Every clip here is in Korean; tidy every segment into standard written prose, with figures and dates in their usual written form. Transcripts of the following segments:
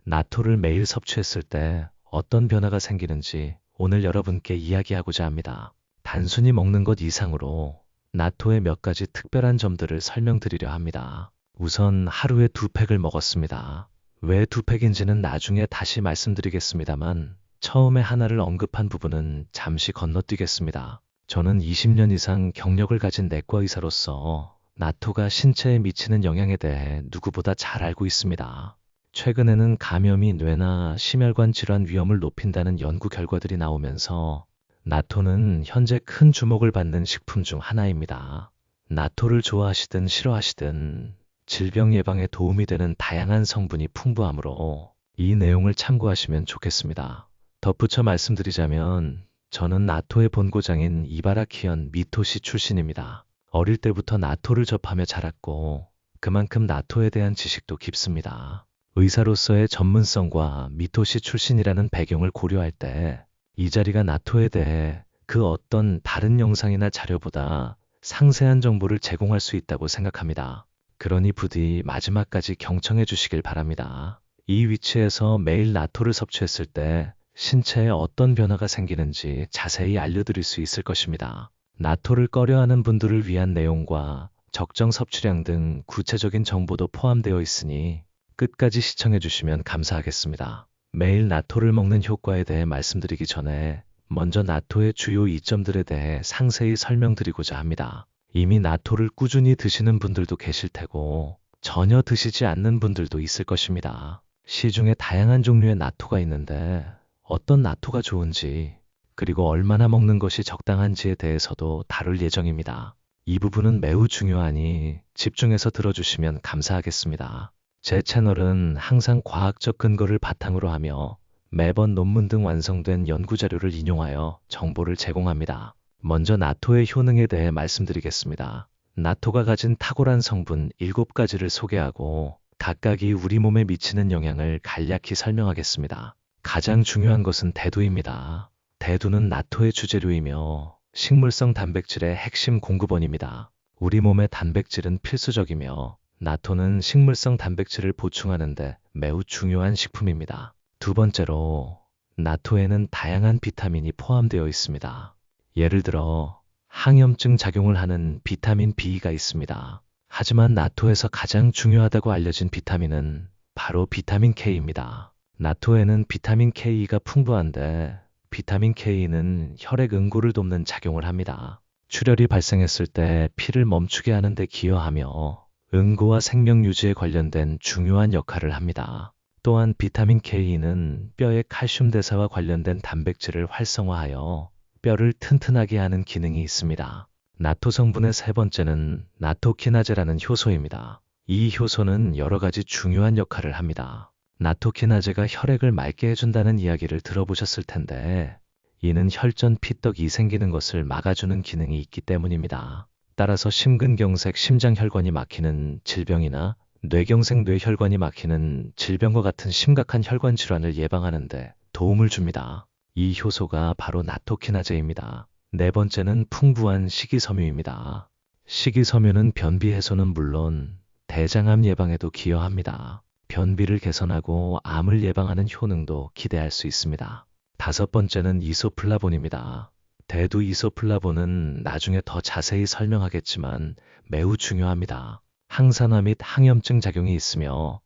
나토를 매일 섭취했을 때 어떤 변화가 생기는지 오늘 여러분께 이야기하고자 합니다. 단순히 먹는 것 이상으로 나토의 몇 가지 특별한 점들을 설명드리려 합니다. 우선 하루에 2팩을 먹었습니다. 왜 2팩인지는 나중에 다시 말씀드리겠습니다만 처음에 하나를 언급한 부분은 잠시 건너뛰겠습니다. 저는 20년 이상 경력을 가진 내과 의사로서 나토가 신체에 미치는 영향에 대해 누구보다 잘 알고 있습니다. 최근에는 감염이 뇌나 심혈관 질환 위험을 높인다는 연구 결과들이 나오면서 나토는 현재 큰 주목을 받는 식품 중 하나입니다. 나토를 좋아하시든 싫어하시든 질병 예방에 도움이 되는 다양한 성분이 풍부하므로 이 내용을 참고하시면 좋겠습니다. 덧붙여 말씀드리자면 저는 나토의 본고장인 이바라키현 미토시 출신입니다. 어릴 때부터 나토를 접하며 자랐고 그만큼 나토에 대한 지식도 깊습니다. 의사로서의 전문성과 미토시 출신이라는 배경을 고려할 때 이 자리가 나토에 대해 그 어떤 다른 영상이나 자료보다 상세한 정보를 제공할 수 있다고 생각합니다. 그러니 부디 마지막까지 경청해 주시길 바랍니다. 이 위치에서 매일 나토를 섭취했을 때 신체에 어떤 변화가 생기는지 자세히 알려드릴 수 있을 것입니다. 나토를 꺼려하는 분들을 위한 내용과 적정 섭취량 등 구체적인 정보도 포함되어 있으니 끝까지 시청해 주시면 감사하겠습니다. 매일 나토를 먹는 효과에 대해 말씀드리기 전에 먼저 나토의 주요 이점들에 대해 상세히 설명드리고자 합니다. 이미 나토를 꾸준히 드시는 분들도 계실 테고 전혀 드시지 않는 분들도 있을 것입니다. 시중에 다양한 종류의 나토가 있는데 어떤 나토가 좋은지 그리고 얼마나 먹는 것이 적당한지에 대해서도 다룰 예정입니다. 이 부분은 매우 중요하니 집중해서 들어주시면 감사하겠습니다. 제 채널은 항상 과학적 근거를 바탕으로 하며 매번 논문 등 완성된 연구자료를 인용하여 정보를 제공합니다. 먼저 나토의 효능에 대해 말씀드리겠습니다. 나토가 가진 탁월한 성분 7가지를 소개하고 각각이 우리 몸에 미치는 영향을 간략히 설명하겠습니다. 가장 중요한 것은 대두입니다. 대두는 나토의 주재료이며 식물성 단백질의 핵심 공급원입니다. 우리 몸의 단백질은 필수적이며 나토는 식물성 단백질을 보충하는데 매우 중요한 식품입니다. 두 번째로, 나토에는 다양한 비타민이 포함되어 있습니다. 예를 들어 항염증 작용을 하는 비타민 B가 있습니다. 하지만 나토에서 가장 중요하다고 알려진 비타민은 바로 비타민 K입니다. 나토에는 비타민 K가 풍부한데 비타민 K는 혈액 응고를 돕는 작용을 합니다. 출혈이 발생했을 때 피를 멈추게 하는 데 기여하며 응고와 생명 유지에 관련된 중요한 역할을 합니다. 또한 비타민 K는 뼈의 칼슘 대사와 관련된 단백질을 활성화하여 뼈를 튼튼하게 하는 기능이 있습니다. 나토 성분의 세 번째는 나토키나제라는 효소입니다. 이 효소는 여러 가지 중요한 역할을 합니다. 나토키나제가 혈액을 맑게 해준다는 이야기를 들어보셨을 텐데 이는 혈전 피떡이 생기는 것을 막아주는 기능이 있기 때문입니다. 따라서 심근경색 심장혈관이 막히는 질병이나 뇌경색 뇌혈관이 막히는 질병과 같은 심각한 혈관 질환을 예방하는 데 도움을 줍니다. 이 효소가 바로 나토키나제입니다. 네 번째는 풍부한 식이섬유입니다. 식이섬유는 변비 해소는 물론 대장암 예방에도 기여합니다. 변비를 개선하고 암을 예방하는 효능도 기대할 수 있습니다. 다섯 번째는 이소플라본입니다. 대두 이소플라본은 나중에 더 자세히 설명하겠지만 매우 중요합니다. 항산화 및 항염증 작용이 있으며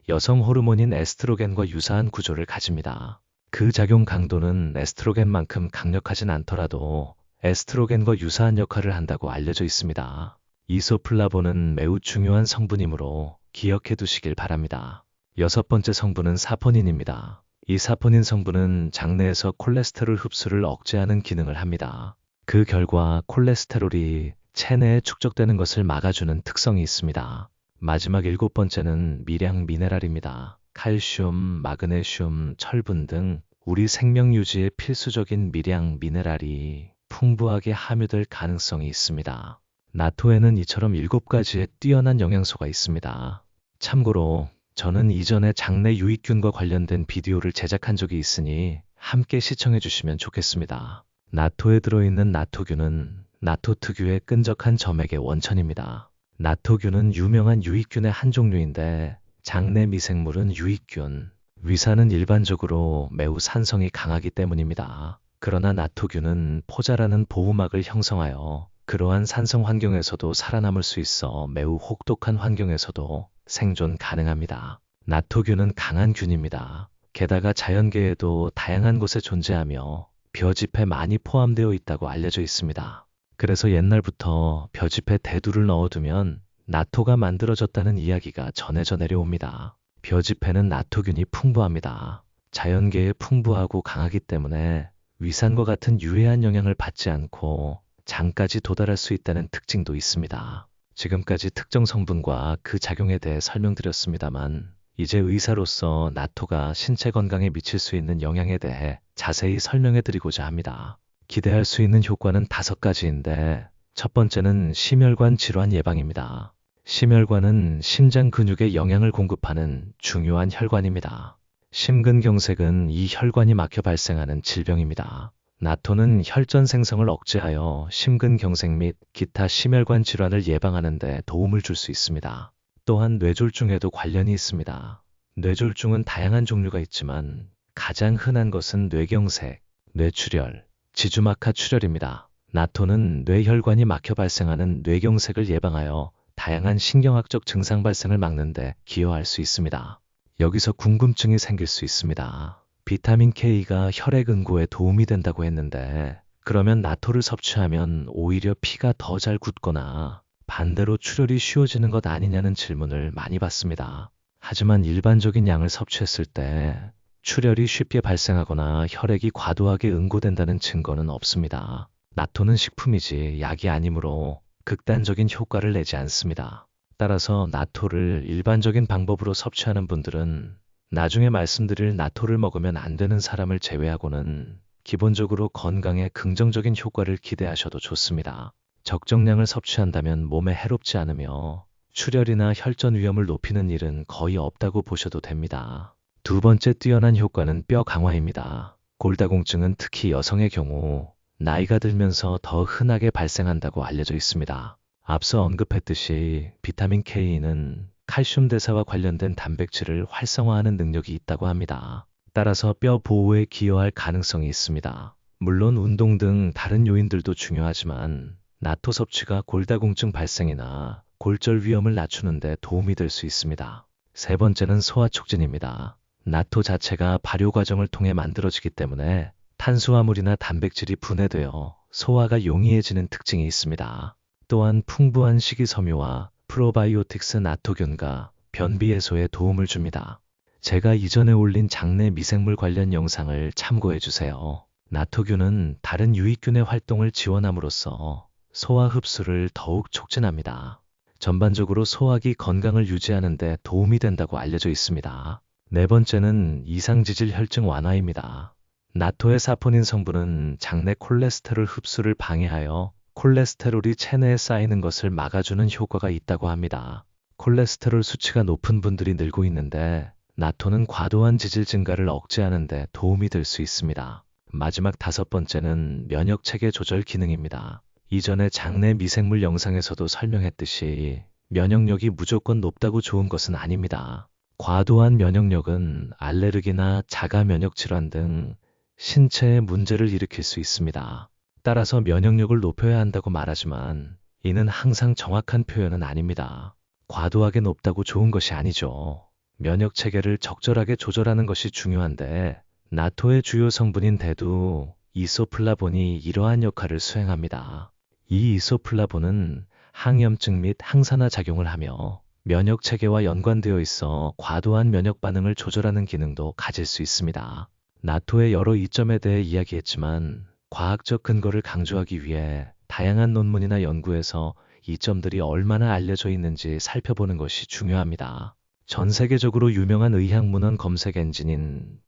여성 호르몬인 에스트로겐과 유사한 구조를 가집니다. 그 작용 강도는 에스트로겐만큼 강력하진 않더라도 에스트로겐과 유사한 역할을 한다고 알려져 있습니다. 이소플라본은 매우 중요한 성분이므로 기억해 두시길 바랍니다. 여섯 번째 성분은 사포닌입니다. 이 사포닌 성분은 장내에서 콜레스테롤 흡수를 억제하는 기능을 합니다. 그 결과 콜레스테롤이 체내에 축적되는 것을 막아주는 특성이 있습니다. 마지막 일곱 번째는 미량 미네랄입니다. 칼슘, 마그네슘, 철분 등 우리 생명 유지에 필수적인 미량 미네랄이 풍부하게 함유될 가능성이 있습니다. 나토에는 이처럼 7가지의 뛰어난 영양소가 있습니다. 참고로 저는 이전에 장내 유익균과 관련된 비디오를 제작한 적이 있으니 함께 시청해 주시면 좋겠습니다. 나토에 들어있는 나토균은 나토 특유의 끈적한 점액의 원천입니다. 나토균은 유명한 유익균의 한 종류인데 장내 미생물은 유익균, 위산은 일반적으로 매우 산성이 강하기 때문입니다. 그러나 나토균은 포자라는 보호막을 형성하여 그러한 산성 환경에서도 살아남을 수 있어 매우 혹독한 환경에서도 생존 가능합니다. 나토균은 강한 균입니다. 게다가 자연계에도 다양한 곳에 존재하며 벼짚에 많이 포함되어 있다고 알려져 있습니다. 그래서 옛날부터 벼짚에 대두를 넣어두면 나토가 만들어졌다는 이야기가 전해져 내려옵니다. 벼짚에는 나토균이 풍부합니다. 자연계에 풍부하고 강하기 때문에 위산과 같은 유해한 영향을 받지 않고 장까지 도달할 수 있다는 특징도 있습니다. 지금까지 특정 성분과 그 작용에 대해 설명드렸습니다만 이제 의사로서 나토가 신체 건강에 미칠 수 있는 영향에 대해 자세히 설명해 드리고자 합니다. 기대할 수 있는 효과는 5가지인데 첫 번째는 심혈관 질환 예방입니다. 심혈관은 심장 근육에 영양을 공급하는 중요한 혈관입니다. 심근경색은 이 혈관이 막혀 발생하는 질병입니다. 나토는 혈전 생성을 억제하여 심근경색 및 기타 심혈관 질환을 예방하는 데 도움을 줄 수 있습니다. 또한 뇌졸중에도 관련이 있습니다. 뇌졸중은 다양한 종류가 있지만 가장 흔한 것은 뇌경색, 뇌출혈, 지주막하 출혈입니다. 나토는 뇌혈관이 막혀 발생하는 뇌경색을 예방하여 다양한 신경학적 증상 발생을 막는 데 기여할 수 있습니다. 여기서 궁금증이 생길 수 있습니다. 비타민 K가 혈액 응고에 도움이 된다고 했는데 그러면 나토를 섭취하면 오히려 피가 더 잘 굳거나 반대로 출혈이 쉬워지는 것 아니냐는 질문을 많이 받습니다. 하지만 일반적인 양을 섭취했을 때 출혈이 쉽게 발생하거나 혈액이 과도하게 응고된다는 증거는 없습니다. 나토는 식품이지 약이 아니므로 극단적인 효과를 내지 않습니다. 따라서 나토를 일반적인 방법으로 섭취하는 분들은 나중에 말씀드릴 나토를 먹으면 안 되는 사람을 제외하고는 기본적으로 건강에 긍정적인 효과를 기대하셔도 좋습니다. 적정량을 섭취한다면 몸에 해롭지 않으며 출혈이나 혈전 위험을 높이는 일은 거의 없다고 보셔도 됩니다. 두 번째 뛰어난 효과는 뼈 강화입니다. 골다공증은 특히 여성의 경우 나이가 들면서 더 흔하게 발생한다고 알려져 있습니다. 앞서 언급했듯이 비타민 K는 칼슘 대사와 관련된 단백질을 활성화하는 능력이 있다고 합니다. 따라서 뼈 보호에 기여할 가능성이 있습니다. 물론 운동 등 다른 요인들도 중요하지만 나토 섭취가 골다공증 발생이나 골절 위험을 낮추는 데 도움이 될 수 있습니다. 세 번째는 소화 촉진입니다. 나토 자체가 발효 과정을 통해 만들어지기 때문에 탄수화물이나 단백질이 분해되어 소화가 용이해지는 특징이 있습니다. 또한 풍부한 식이섬유와 프로바이오틱스 나토균과 변비 해소에 도움을 줍니다. 제가 이전에 올린 장내 미생물 관련 영상을 참고해 주세요. 나토균은 다른 유익균의 활동을 지원함으로써 소화 흡수를 더욱 촉진합니다. 전반적으로 소화기 건강을 유지하는 데 도움이 된다고 알려져 있습니다. 네 번째는 이상지질 혈증 완화입니다. 나토의 사포닌 성분은 장내 콜레스테롤 흡수를 방해하여 콜레스테롤이 체내에 쌓이는 것을 막아주는 효과가 있다고 합니다. 콜레스테롤 수치가 높은 분들이 늘고 있는데 나토는 과도한 지질 증가를 억제하는 데 도움이 될 수 있습니다. 마지막 5번째는 면역체계 조절 기능입니다. 이전에 장내 미생물 영상에서도 설명했듯이 면역력이 무조건 높다고 좋은 것은 아닙니다. 과도한 면역력은 알레르기나 자가 면역 질환 등 신체에 문제를 일으킬 수 있습니다. 따라서 면역력을 높여야 한다고 말하지만 이는 항상 정확한 표현은 아닙니다. 과도하게 높다고 좋은 것이 아니죠. 면역 체계를 적절하게 조절하는 것이 중요한데 나토의 주요 성분인 대두, 이소플라본이 이러한 역할을 수행합니다. 이 이소플라본은 항염증 및 항산화 작용을 하며 면역 체계와 연관되어 있어 과도한 면역 반응을 조절하는 기능도 가질 수 있습니다. 나토의 여러 이점에 대해 이야기했지만 과학적 근거를 강조하기 위해 다양한 논문이나 연구에서 이점들이 얼마나 알려져 있는지 살펴보는 것이 중요합니다. 전 세계적으로 유명한 의학문헌 검색 엔진인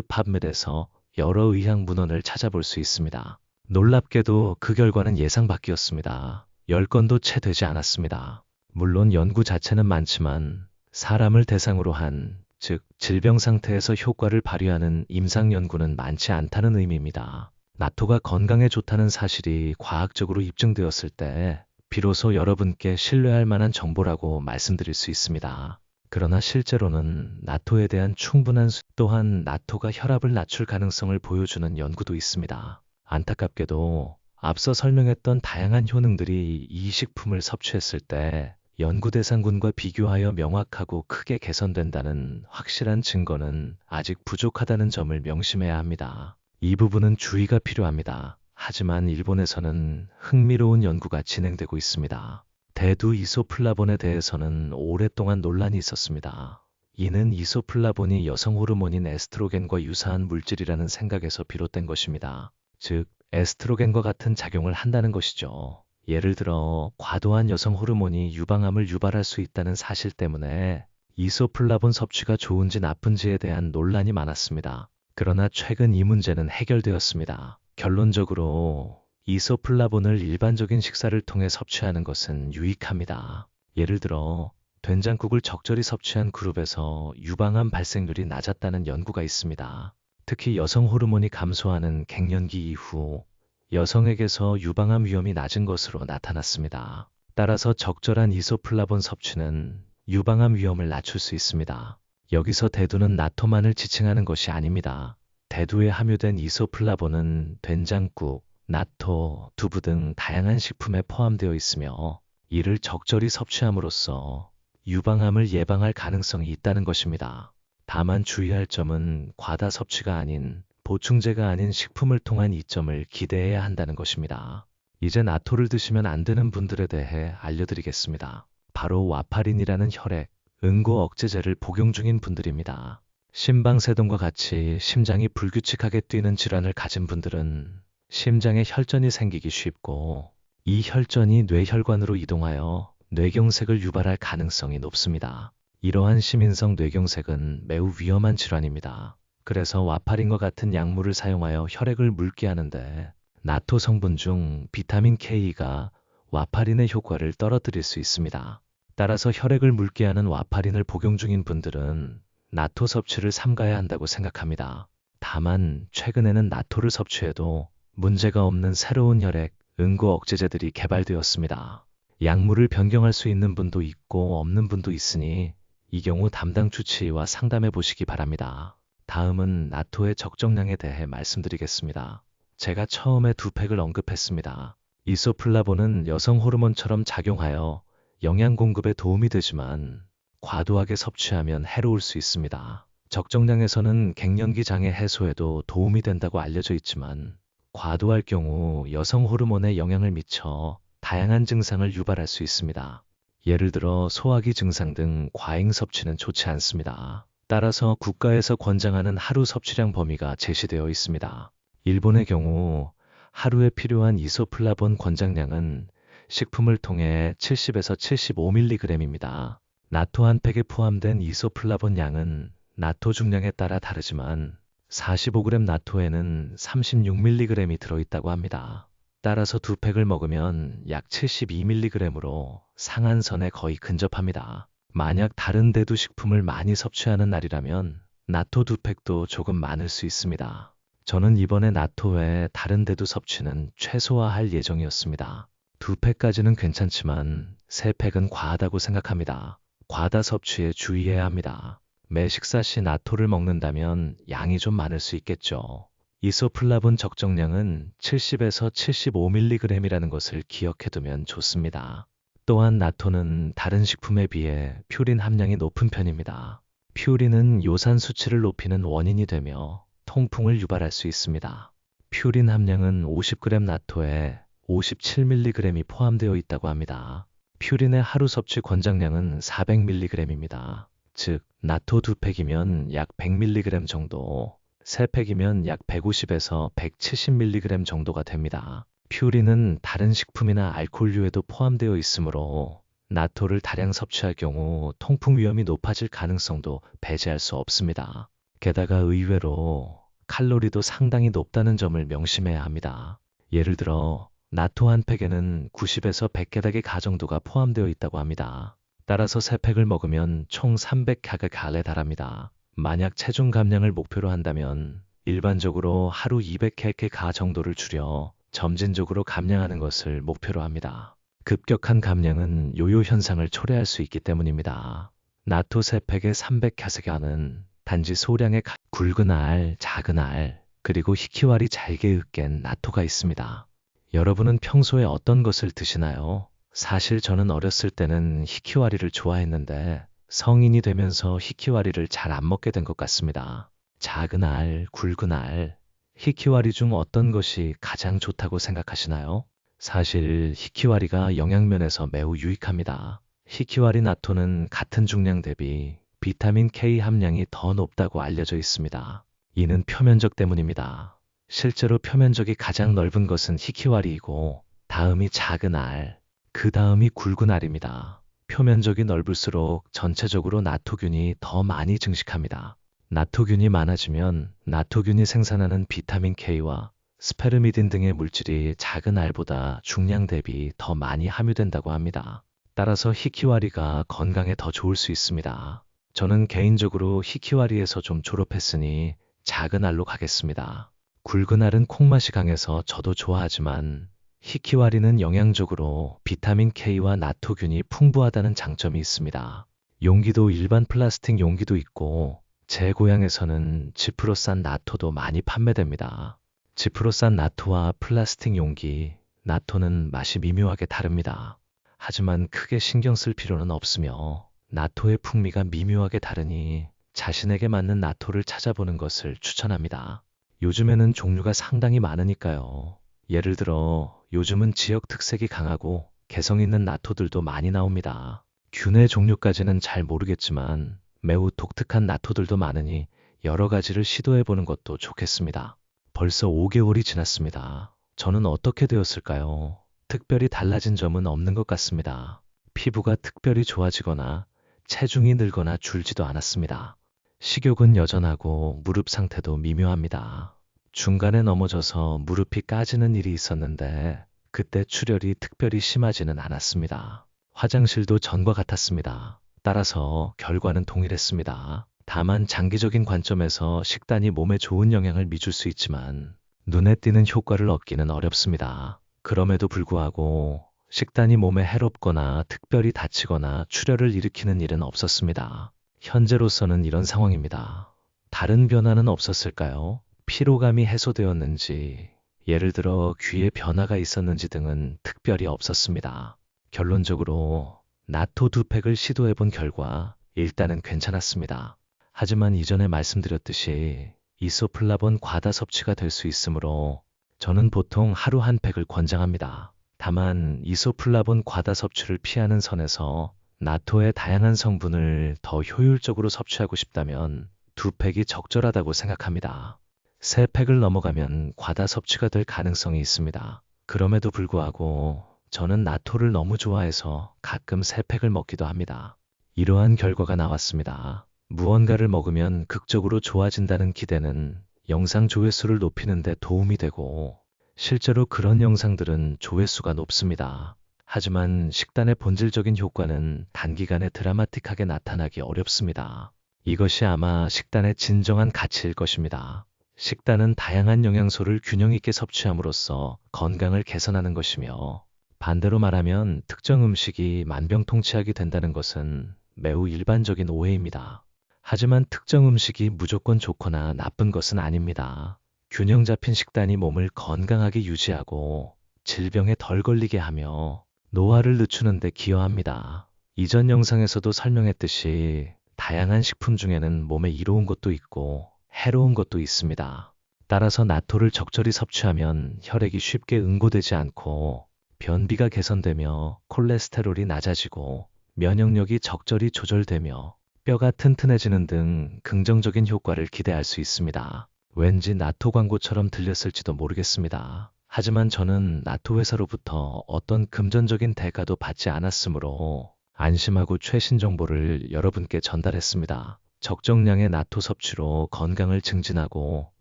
펍메드에서 여러 의학문헌을 찾아볼 수 있습니다. 놀랍게도 그 결과는 예상 밖이었습니다. 10건도 채 되지 않았습니다. 물론 연구 자체는 많지만 사람을 대상으로 한, 즉 질병 상태에서 효과를 발휘하는 임상 연구는 많지 않다는 의미입니다. 나토가 건강에 좋다는 사실이 과학적으로 입증되었을 때 비로소 여러분께 신뢰할 만한 정보라고 말씀드릴 수 있습니다. 그러나 실제로는 나토에 대한 충분한 또한 나토가 혈압을 낮출 가능성을 보여주는 연구도 있습니다. 안타깝게도 앞서 설명했던 다양한 효능들이 이 식품을 섭취했을 때 연구 대상군과 비교하여 명확하고 크게 개선된다는 확실한 증거는 아직 부족하다는 점을 명심해야 합니다. 이 부분은 주의가 필요합니다. 하지만 일본에서는 흥미로운 연구가 진행되고 있습니다. 대두 이소플라본에 대해서는 오랫동안 논란이 있었습니다. 이는 이소플라본이 여성 호르몬인 에스트로겐과 유사한 물질이라는 생각에서 비롯된 것입니다. 즉, 에스트로겐과 같은 작용을 한다는 것이죠. 예를 들어 과도한 여성 호르몬이 유방암을 유발할 수 있다는 사실 때문에 이소플라본 섭취가 좋은지 나쁜지에 대한 논란이 많았습니다. 그러나 최근 이 문제는 해결되었습니다. 결론적으로 이소플라본을 일반적인 식사를 통해 섭취하는 것은 유익합니다. 예를 들어 된장국을 적절히 섭취한 그룹에서 유방암 발생률이 낮았다는 연구가 있습니다. 특히 여성 호르몬이 감소하는 갱년기 이후 여성에게서 유방암 위험이 낮은 것으로 나타났습니다. 따라서 적절한 이소플라본 섭취는 유방암 위험을 낮출 수 있습니다. 여기서 대두는 나토만을 지칭하는 것이 아닙니다. 대두에 함유된 이소플라본은 된장국, 나토, 두부 등 다양한 식품에 포함되어 있으며 이를 적절히 섭취함으로써 유방암을 예방할 가능성이 있다는 것입니다. 다만 주의할 점은 과다 섭취가 아닌 보충제가 아닌 식품을 통한 이점을 기대해야 한다는 것입니다. 이제 나토를 드시면 안 되는 분들에 대해 알려드리겠습니다. 바로 와파린이라는 혈액, 응고 억제제를 복용 중인 분들입니다. 심방세동과 같이 심장이 불규칙하게 뛰는 질환을 가진 분들은 심장에 혈전이 생기기 쉽고 이 혈전이 뇌혈관으로 이동하여 뇌경색을 유발할 가능성이 높습니다. 이러한 심인성 뇌경색은 매우 위험한 질환입니다. 그래서 와파린과 같은 약물을 사용하여 혈액을 묽게 하는데 나토 성분 중 비타민 K가 와파린의 효과를 떨어뜨릴 수 있습니다. 따라서 혈액을 묽게 하는 와파린을 복용 중인 분들은 나토 섭취를 삼가야 한다고 생각합니다. 다만 최근에는 나토를 섭취해도 문제가 없는 새로운 혈액, 응고 억제제들이 개발되었습니다. 약물을 변경할 수 있는 분도 있고 없는 분도 있으니 이 경우 담당 주치의와 상담해 보시기 바랍니다. 다음은 나토의 적정량에 대해 말씀드리겠습니다. 제가 처음에 2팩을 언급했습니다. 이소플라본은 여성 호르몬처럼 작용하여 영양 공급에 도움이 되지만 과도하게 섭취하면 해로울 수 있습니다. 적정량에서는 갱년기 장애 해소에도 도움이 된다고 알려져 있지만 과도할 경우 여성 호르몬에 영향을 미쳐 다양한 증상을 유발할 수 있습니다. 예를 들어 소화기 증상 등 과잉 섭취는 좋지 않습니다. 따라서 국가에서 권장하는 하루 섭취량 범위가 제시되어 있습니다. 일본의 경우 하루에 필요한 이소플라본 권장량은 식품을 통해 70에서 75mg입니다. 나토 한 팩에 포함된 이소플라본 양은 나토 중량에 따라 다르지만 45g 나토에는 36mg이 들어있다고 합니다. 따라서 2팩을 먹으면 약 72mg으로 상한선에 거의 근접합니다. 만약 다른 대두 식품을 많이 섭취하는 날이라면 나토 2팩도 조금 많을 수 있습니다. 저는 이번에 나토 외에 다른 대두 섭취는 최소화할 예정이었습니다. 2팩까지는 괜찮지만 3팩은 과하다고 생각합니다. 과다 섭취에 주의해야 합니다. 매 식사 시 나토를 먹는다면 양이 좀 많을 수 있겠죠. 이소플라본 적정량은 70에서 75mg이라는 것을 기억해두면 좋습니다. 또한 나토는 다른 식품에 비해 퓨린 함량이 높은 편입니다. 퓨린은 요산 수치를 높이는 원인이 되며 통풍을 유발할 수 있습니다. 퓨린 함량은 50g 나토에 57mg이 포함되어 있다고 합니다. 퓨린의 하루 섭취 권장량은 400mg입니다. 즉, 나토 2팩이면 약 100mg 정도, 3팩이면 약 150에서 170mg 정도가 됩니다. 퓨린은 다른 식품이나 알코올류에도 포함되어 있으므로 나토를 다량 섭취할 경우 통풍 위험이 높아질 가능성도 배제할 수 없습니다. 게다가 의외로 칼로리도 상당히 높다는 점을 명심해야 합니다. 예를 들어 나토 한 팩에는 90에서 100개닥의 가 정도가 포함되어 있다고 합니다. 따라서 3팩을 먹으면 총 300kcal에 달합니다. 만약 체중 감량을 목표로 한다면 일반적으로 하루 200kcal 정도를 줄여 점진적으로 감량하는 것을 목표로 합니다. 급격한 감량은 요요 현상을 초래할 수 있기 때문입니다. 나토 3팩에 300캐스가는 단지 소량의 굵은 알, 작은 알, 그리고 히키와리 잘게 으깬 나토가 있습니다. 여러분은 평소에 어떤 것을 드시나요? 사실 저는 어렸을 때는 히키와리를 좋아했는데 성인이 되면서 히키와리를 잘 안 먹게 된 것 같습니다. 작은 알, 굵은 알, 히키와리 중 어떤 것이 가장 좋다고 생각하시나요? 사실 히키와리가 영양면에서 매우 유익합니다. 히키와리 나토는 같은 중량 대비 비타민 K 함량이 더 높다고 알려져 있습니다. 이는 표면적 때문입니다. 실제로 표면적이 가장 넓은 것은 히키와리이고 다음이 작은 알, 그 다음이 굵은 알입니다. 표면적이 넓을수록 전체적으로 나토균이 더 많이 증식합니다. 나토균이 많아지면 나토균이 생산하는 비타민 K와 스페르미딘 등의 물질이 작은 알보다 중량 대비 더 많이 함유된다고 합니다. 따라서 히키와리가 건강에 더 좋을 수 있습니다. 저는 개인적으로 히키와리에서 좀 졸업했으니 작은 알로 가겠습니다. 굵은 알은 콩맛이 강해서 저도 좋아하지만 히키와리는 영양적으로 비타민 K와 나토균이 풍부하다는 장점이 있습니다. 용기도 일반 플라스틱 용기도 있고 제 고향에서는 지프로산 나토도 많이 판매됩니다. 지프로산 나토와 플라스틱 용기, 나토는 맛이 미묘하게 다릅니다. 하지만 크게 신경 쓸 필요는 없으며 나토의 풍미가 미묘하게 다르니 자신에게 맞는 나토를 찾아보는 것을 추천합니다. 요즘에는 종류가 상당히 많으니까요. 예를 들어 요즘은 지역 특색이 강하고 개성 있는 나토들도 많이 나옵니다. 균의 종류까지는 잘 모르겠지만 매우 독특한 나토들도 많으니 여러 가지를 시도해보는 것도 좋겠습니다. 벌써 5개월이 지났습니다. 저는 어떻게 되었을까요? 특별히 달라진 점은 없는 것 같습니다. 피부가 특별히 좋아지거나 체중이 늘거나 줄지도 않았습니다. 식욕은 여전하고 무릎 상태도 미묘합니다. 중간에 넘어져서 무릎이 까지는 일이 있었는데 그때 출혈이 특별히 심하지는 않았습니다. 화장실도 전과 같았습니다. 따라서 결과는 동일했습니다. 다만 장기적인 관점에서 식단이 몸에 좋은 영향을 미칠 수 있지만 눈에 띄는 효과를 얻기는 어렵습니다. 그럼에도 불구하고 식단이 몸에 해롭거나 특별히 다치거나 출혈을 일으키는 일은 없었습니다. 현재로서는 이런 상황입니다. 다른 변화는 없었을까요? 피로감이 해소되었는지, 예를 들어 귀에 변화가 있었는지 등은 특별히 없었습니다. 결론적으로 나토 2팩을 시도해본 결과 일단은 괜찮았습니다. 하지만 이전에 말씀드렸듯이 이소플라본 과다 섭취가 될 수 있으므로 저는 보통 하루 한 팩을 권장합니다. 다만 이소플라본 과다 섭취를 피하는 선에서 나토의 다양한 성분을 더 효율적으로 섭취하고 싶다면 2팩이 적절하다고 생각합니다. 3팩을 넘어가면 과다 섭취가 될 가능성이 있습니다. 그럼에도 불구하고 저는 나토를 너무 좋아해서 가끔 3팩을 먹기도 합니다. 이러한 결과가 나왔습니다. 무언가를 먹으면 극적으로 좋아진다는 기대는 영상 조회수를 높이는 데 도움이 되고 실제로 그런 영상들은 조회수가 높습니다. 하지만 식단의 본질적인 효과는 단기간에 드라마틱하게 나타나기 어렵습니다. 이것이 아마 식단의 진정한 가치일 것입니다. 식단은 다양한 영양소를 균형 있게 섭취함으로써 건강을 개선하는 것이며 반대로 말하면 특정 음식이 만병통치약이 된다는 것은 매우 일반적인 오해입니다. 하지만 특정 음식이 무조건 좋거나 나쁜 것은 아닙니다. 균형 잡힌 식단이 몸을 건강하게 유지하고 질병에 덜 걸리게 하며 노화를 늦추는 데 기여합니다. 이전 영상에서도 설명했듯이 다양한 식품 중에는 몸에 이로운 것도 있고 해로운 것도 있습니다. 따라서 나토를 적절히 섭취하면 혈액이 쉽게 응고되지 않고 변비가 개선되며 콜레스테롤이 낮아지고 면역력이 적절히 조절되며 뼈가 튼튼해지는 등 긍정적인 효과를 기대할 수 있습니다. 왠지 나토 광고처럼 들렸을지도 모르겠습니다. 하지만 저는 나토 회사로부터 어떤 금전적인 대가도 받지 않았으므로 안심하고 최신 정보를 여러분께 전달했습니다. 적정량의 나토 섭취로 건강을 증진하고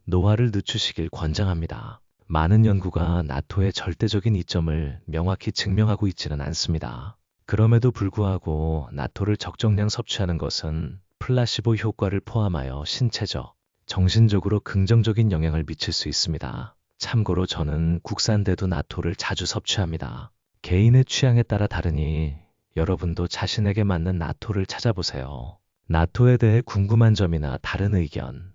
노화를 늦추시길 권장합니다. 많은 연구가 나토의 절대적인 이점을 명확히 증명하고 있지는 않습니다. 그럼에도 불구하고 나토를 적정량 섭취하는 것은 플라시보 효과를 포함하여 신체적, 정신적으로 긍정적인 영향을 미칠 수 있습니다. 참고로 저는 국산 대두 나토를 자주 섭취합니다. 개인의 취향에 따라 다르니 여러분도 자신에게 맞는 나토를 찾아보세요. 나토에 대해 궁금한 점이나 다른 의견,